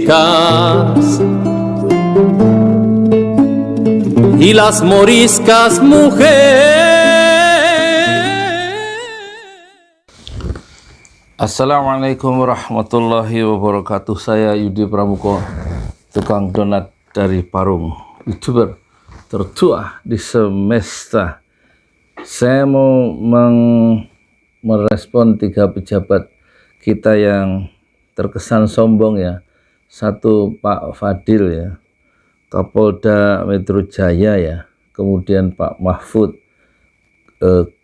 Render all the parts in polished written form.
moriscas y las moriscas mujer. Assalamualaikum warahmatullahi wabarakatuh. Saya Yudi Pramuko, tukang donat dari Parung, YouTuber tertua di semesta. Saya mau merespon 3 pejabat kita yang terkesan sombong ya. Satu, Pak Fadil ya, Kapolda Metro Jaya ya, kemudian Pak Mahfud,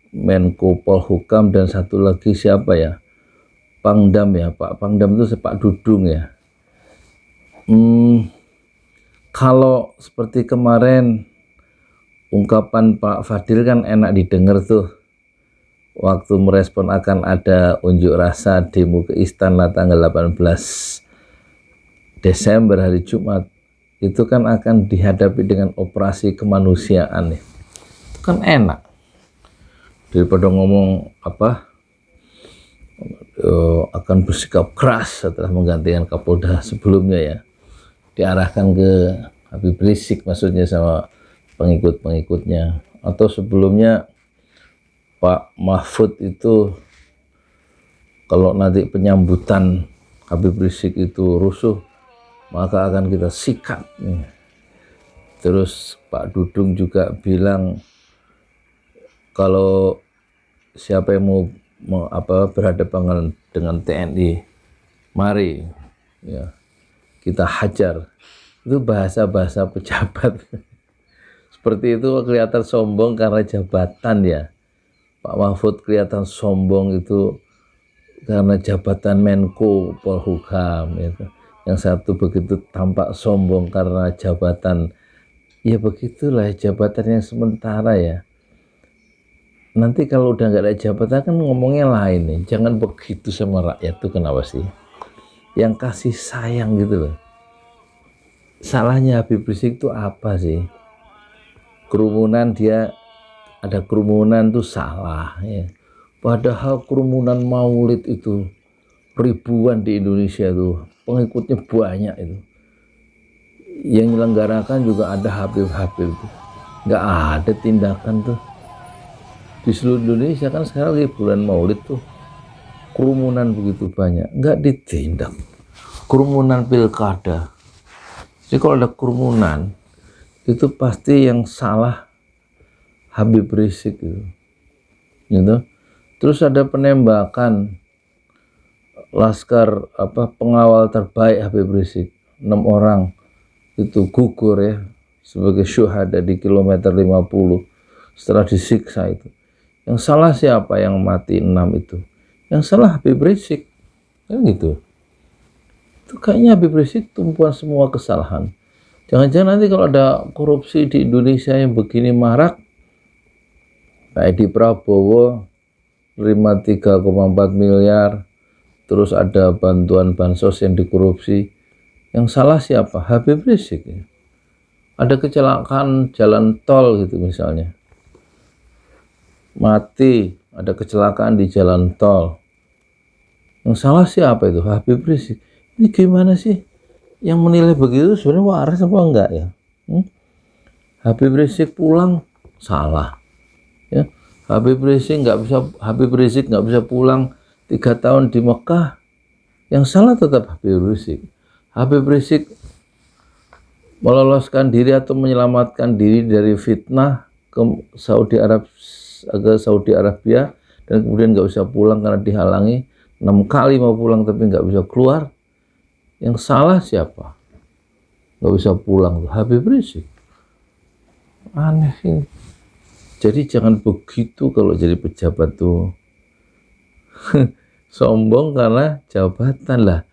Menko Polhukam, dan satu lagi siapa ya, Pangdam ya, Pak Pangdam itu Pak Dudung ya. Kalau seperti kemarin ungkapan Pak Fadil kan enak didengar tuh, waktu merespon akan ada unjuk rasa demo ke Istana tanggal 18 Desember hari Jumat. Itu kan akan dihadapi dengan operasi kemanusiaan ya. Itu kan enak daripada ngomong apa, akan bersikap keras setelah menggantikan Kapolda sebelumnya ya, diarahkan ke Habib Rizik maksudnya sama pengikut-pengikutnya. Atau sebelumnya Pak Mahfud itu kalau nanti penyambutan Habib Rizik itu rusuh, maka akan kita sikat nih. Terus Pak Dudung juga bilang kalau siapa yang mau berhadapan dengan TNI, mari ya kita hajar. Itu bahasa-bahasa pejabat seperti itu kelihatan sombong karena jabatan ya. Pak Mahfud kelihatan sombong itu karena jabatan Menko Polhukam gitu. Yang satu begitu tampak sombong karena jabatan, ya begitulah jabatan yang sementara ya. Nanti kalau udah nggak ada jabatan kan ngomongnya lain nih. Jangan begitu sama rakyat tuh, kenapa sih? Yang kasih sayang gitu loh. Salahnya Habib Rizik itu apa sih? Kerumunan, dia ada kerumunan tuh salah ya. Padahal kerumunan maulid itu ribuan di Indonesia tuh, pengikutnya banyak itu. Yang menyelenggarakan juga ada Habib-Habib tuh. Nggak ada tindakan tuh. Di seluruh Indonesia kan sekarang lagi bulan maulid tuh, kerumunan begitu banyak, nggak ditindak. Kerumunan pilkada, jadi kalau ada kerumunan itu pasti yang salah Habib Rizik gitu. Terus ada penembakan laskar pengawal terbaik Habib Rizik, 6 orang itu gugur ya sebagai syuhada di kilometer 50 setelah disiksa itu. Yang salah siapa yang mati 6 itu? Yang salah Habib Rizik kan gitu. Itu kayaknya Habib Rizik tumpuan semua kesalahan. Jangan-jangan nanti kalau ada korupsi di Indonesia yang begini marak, Pak Edi Prabowo terima 3,4 miliar, terus ada bantuan bansos yang dikorupsi, yang salah siapa? Habib Rizik ya. Ada kecelakaan jalan tol gitu misalnya, mati, ada kecelakaan di jalan tol, yang salah siapa itu? Habib Rizik. Ini gimana sih yang menilai begitu sebenarnya waras apa enggak ya? Habib Rizik pulang salah ya. Habib Rizik nggak bisa pulang 3 tahun di Mekah, yang salah tetap Habib Rizik. Habib Rizik meloloskan diri atau menyelamatkan diri dari fitnah ke Saudi Arabia dan kemudian nggak bisa pulang karena dihalangi. 6 kali mau pulang tapi nggak bisa keluar. Yang salah siapa? Nggak bisa pulang tuh Habib Rizik. Aneh ini. Jadi jangan begitu kalau jadi pejabat tuh. Sombong karena jabatan lah.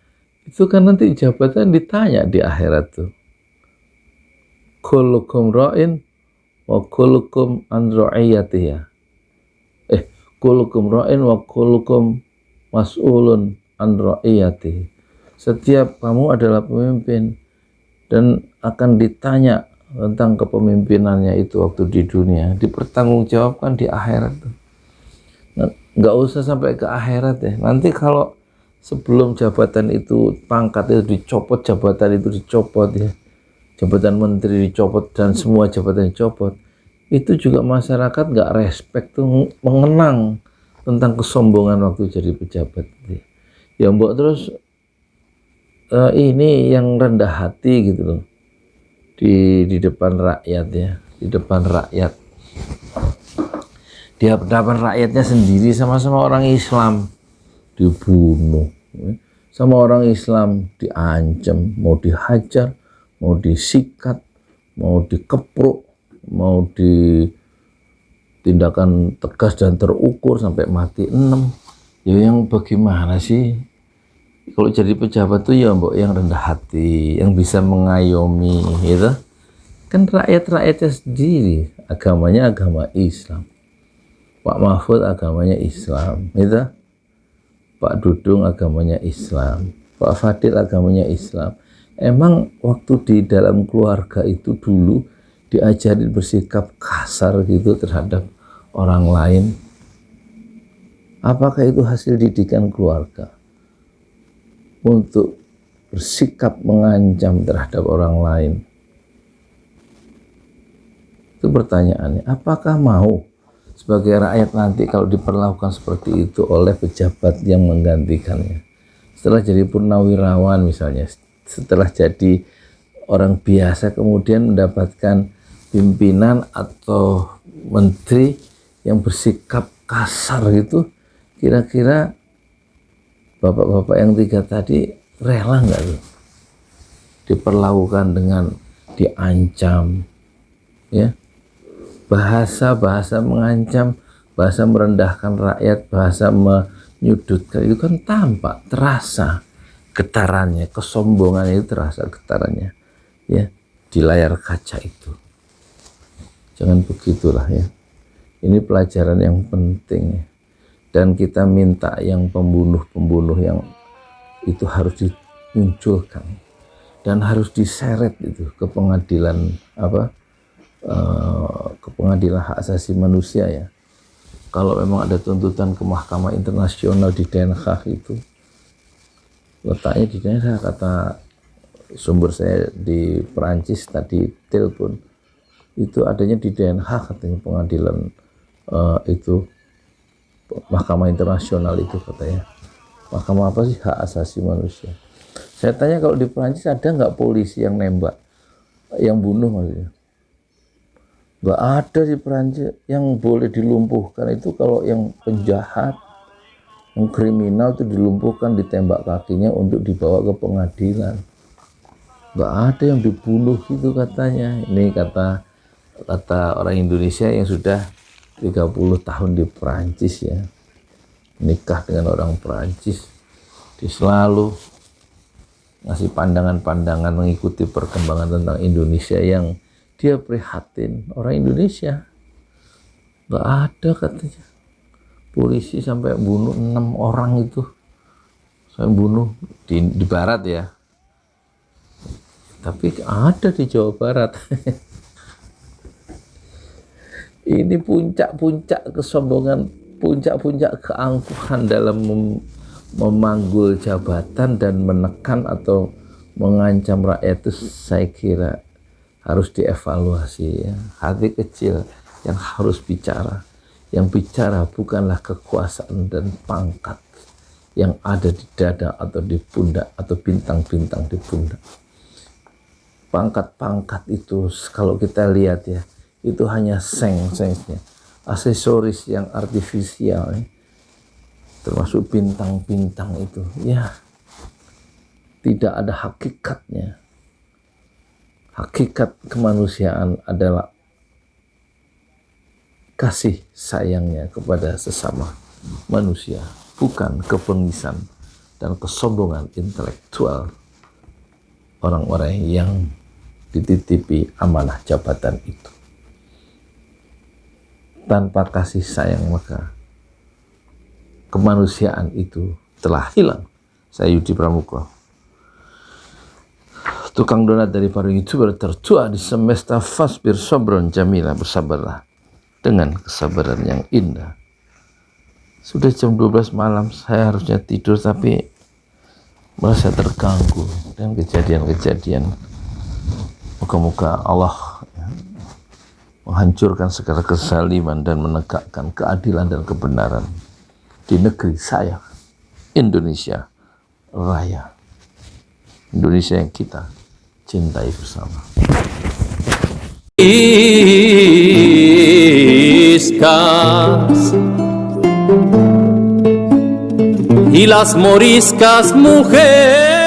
Itu kan nanti jabatan ditanya di akhirat tuh. Kullukum ra'in wa kullukum an ra'iyatihi. Kullukum ra'in wa kullukum mas'ulun an ra'iyatihi. Setiap kamu adalah pemimpin dan akan ditanya tentang kepemimpinannya itu waktu di dunia, dipertanggungjawabkan di akhirat tuh. Nah, nggak usah sampai ke akhirat ya. Nanti kalau sebelum jabatan itu, pangkat itu dicopot, jabatan itu dicopot ya, jabatan menteri dicopot dan semua jabatan dicopot, itu juga masyarakat nggak respect tuh, mengenang tentang kesombongan waktu jadi pejabat. Ya mbok terus ini yang rendah hati gitu loh, di depan rakyat ya, di depan rakyat, di hadapan rakyatnya sendiri, sama-sama orang Islam dibunuh, sama orang Islam diancam, mau dihajar, mau disikat, mau dikepruk, mau ditindakan tegas dan terukur sampai mati 6. Ya yang bagaimana sih? Kalau jadi pejabat tuh ya mbok yang rendah hati, yang bisa mengayomi gitu. Kan rakyat-rakyatnya sendiri, agamanya agama Islam. Pak Mahfud agamanya Islam, gitu. Pak Dudung agamanya Islam, Pak Fadil agamanya Islam. Emang waktu di dalam keluarga itu dulu diajarin bersikap kasar gitu terhadap orang lain? Apakah itu hasil didikan keluarga untuk bersikap mengancam terhadap orang lain? Itu pertanyaannya. Apakah mau sebagai rakyat nanti kalau diperlakukan seperti itu oleh pejabat yang menggantikannya? Setelah jadi purnawirawan misalnya, setelah jadi orang biasa kemudian mendapatkan pimpinan atau menteri yang bersikap kasar gitu, kira-kira bapak-bapak yang 3 tadi rela nggak tuh diperlakukan dengan diancam ya? Bahasa-bahasa mengancam, bahasa merendahkan rakyat, bahasa menyudutkan, itu kan tampak, terasa getarannya, kesombongannya itu terasa getarannya ya di layar kaca itu. Jangan begitulah ya. Ini pelajaran yang penting ya. Dan kita minta yang pembunuh-pembunuh yang itu harus dimunculkan dan harus diseret itu ke pengadilan ke pengadilan hak asasi manusia ya. Kalau memang ada tuntutan ke Mahkamah Internasional di Den Haag, itu letaknya di Den Haag, kata sumber saya di Perancis tadi telepon, itu adanya di Den Haag katanya pengadilan itu Mahkamah Internasional itu katanya. Mahkamah apa sih? Hak asasi manusia. Saya tanya kalau di Perancis ada nggak polisi yang nembak, yang bunuh maksudnya? Nggak ada di Perancis. Yang boleh dilumpuhkan itu kalau yang penjahat, yang kriminal itu dilumpuhkan, ditembak kakinya untuk dibawa ke pengadilan. Nggak ada yang dibunuh gitu katanya. Ini kata orang Indonesia yang sudah 30 tahun di Perancis ya, nikah dengan orang Perancis, dia selalu ngasih pandangan-pandangan mengikuti perkembangan tentang Indonesia yang dia prihatin. Orang Indonesia nggak ada katanya polisi sampai bunuh 6 orang itu, sampai bunuh di barat ya, tapi ada di Jawa Barat. Ini puncak-puncak kesombongan, puncak-puncak keangkuhan dalam memanggul jabatan dan menekan atau mengancam rakyat itu, saya kira harus dievaluasi ya. Hati kecil yang harus bicara. Yang bicara bukanlah kekuasaan dan pangkat yang ada di dada atau di pundak atau bintang-bintang di pundak. Pangkat-pangkat itu kalau kita lihat ya, itu hanya seng-sengnya, aksesoris yang artifisial ya. Termasuk bintang-bintang itu ya, tidak ada hakikatnya. Hakikat kemanusiaan adalah kasih sayangnya kepada sesama manusia, bukan kepengisan dan kesombongan intelektual orang-orang yang dititipi amanah jabatan itu. Tanpa kasih sayang maka kemanusiaan itu telah hilang. Saya Yudi Pramuko, tukang donat dari para YouTuber tertua di semesta. Fasbir sobron jamila, bersabarlah dengan kesabaran yang indah. Sudah jam 12 malam, saya harusnya tidur tapi merasa terganggu dengan kejadian-kejadian. Moga-moga Allah menghancurkan segala kezaliman dan menegakkan keadilan dan kebenaran di negeri saya, Indonesia Raya, Indonesia yang kita cintai bersama. Y las moriscas mujeres.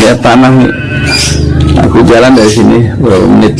Lihat tanah nih, aku jalan dari sini berapa menit.